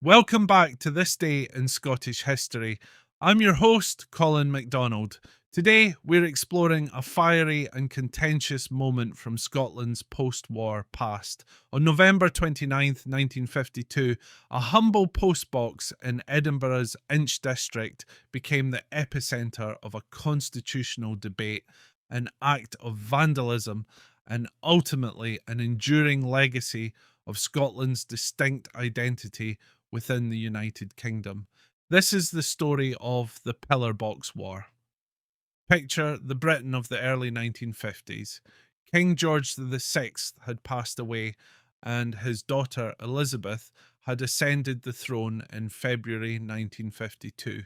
Welcome back to This Day in Scottish History. I'm your host, Colin MacDonald. Today, we're exploring a fiery and contentious moment from Scotland's post-war past. On November 29th, 1952, a humble postbox in Edinburgh's Inch district became the epicentre of a constitutional debate, an act of vandalism, and ultimately an enduring legacy of Scotland's distinct identity within the United Kingdom. This is the story of the Pillar Box War. Picture the Britain of the early 1950s. King George VI had passed away, and his daughter Elizabeth had ascended the throne in February 1952.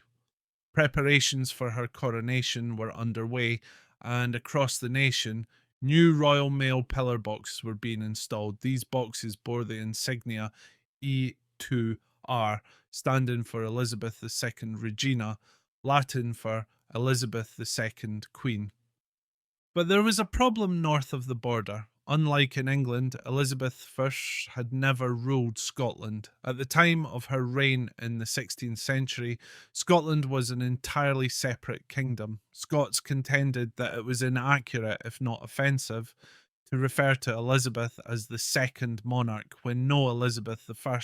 Preparations for her coronation were underway, and across the nation, new Royal Mail pillar boxes were being installed. These boxes bore the insignia E2R, standing for Elizabeth II Regina, Latin for Elizabeth II Queen. But there was a problem north of the border. Unlike in England, Elizabeth I had never ruled Scotland. At the time of her reign in the 16th century, Scotland was an entirely separate kingdom. Scots contended that it was inaccurate, if not offensive, to refer to Elizabeth as the second monarch when no Elizabeth I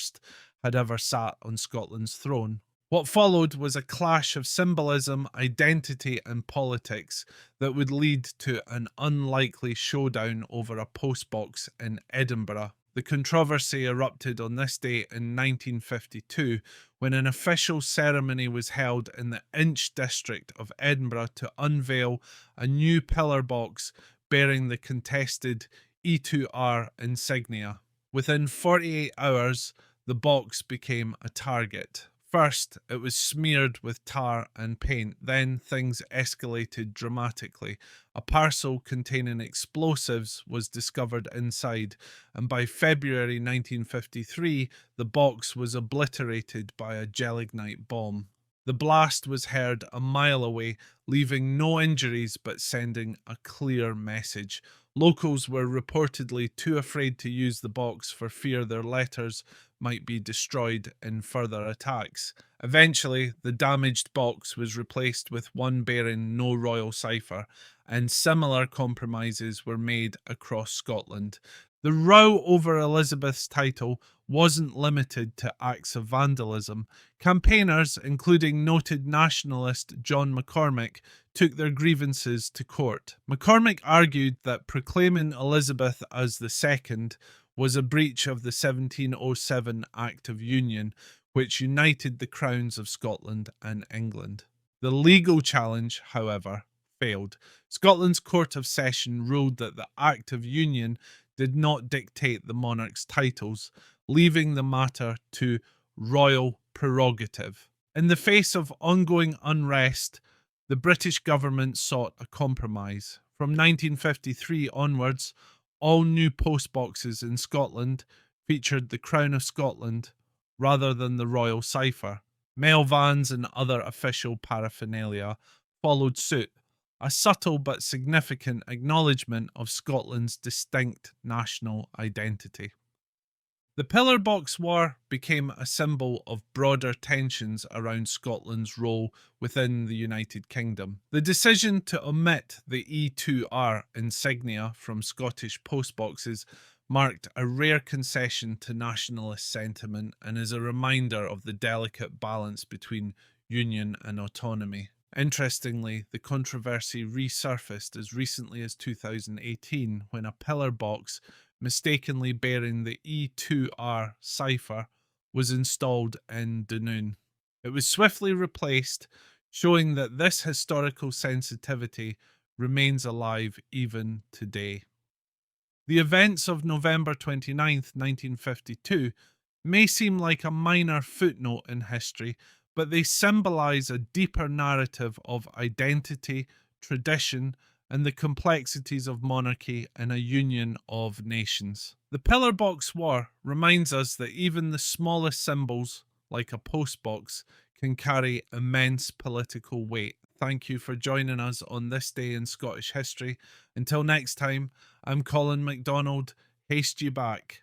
had ever sat on Scotland's throne. What followed was a clash of symbolism, identity, and politics that would lead to an unlikely showdown over a postbox in Edinburgh. The controversy erupted on this day in 1952 when an official ceremony was held in the Inch district of Edinburgh to unveil a new pillar box bearing the contested E2R insignia. Within 48 hours, the box became a target. First, it was smeared with tar and paint. Then things escalated dramatically. A parcel containing explosives was discovered inside, and by February 1953, the box was obliterated by a gelignite bomb. The blast was heard a mile away, leaving no injuries but sending a clear message. Locals were reportedly too afraid to use the box for fear their letters might be destroyed in further attacks. Eventually, the damaged box was replaced with one bearing no royal cipher, and similar compromises were made across Scotland. The row over Elizabeth's title wasn't limited to acts of vandalism. Campaigners, including noted nationalist John McCormick, took their grievances to court. McCormick argued that proclaiming Elizabeth as the second was a breach of the 1707 Act of Union, which united the crowns of Scotland and England. The legal challenge, however, failed. Scotland's Court of Session ruled that the Act of Union did not dictate the monarch's titles, leaving the matter to royal prerogative. In the face of ongoing unrest, the British government sought a compromise. From 1953 onwards, all new postboxes in Scotland featured the Crown of Scotland rather than the royal cipher. Mail vans and other official paraphernalia followed suit, a subtle but significant acknowledgement of Scotland's distinct national identity. The Pillar Box War became a symbol of broader tensions around Scotland's role within the United Kingdom. The decision to omit the E2R insignia from Scottish postboxes marked a rare concession to nationalist sentiment and is a reminder of the delicate balance between union and autonomy. Interestingly, the controversy resurfaced as recently as 2018 when a pillar box mistakenly bearing the E2R cipher was installed in Dunoon. It was swiftly replaced, showing that this historical sensitivity remains alive even today. The events of November 29th, 1952 may seem like a minor footnote in history, but they symbolize a deeper narrative of identity, tradition, and the complexities of monarchy in a union of nations. The Pillar Box War reminds us that even the smallest symbols, like a postbox, can carry immense political weight. Thank you for joining us on This Day in Scottish History. Until next time, I'm Colin MacDonald. Haste you back.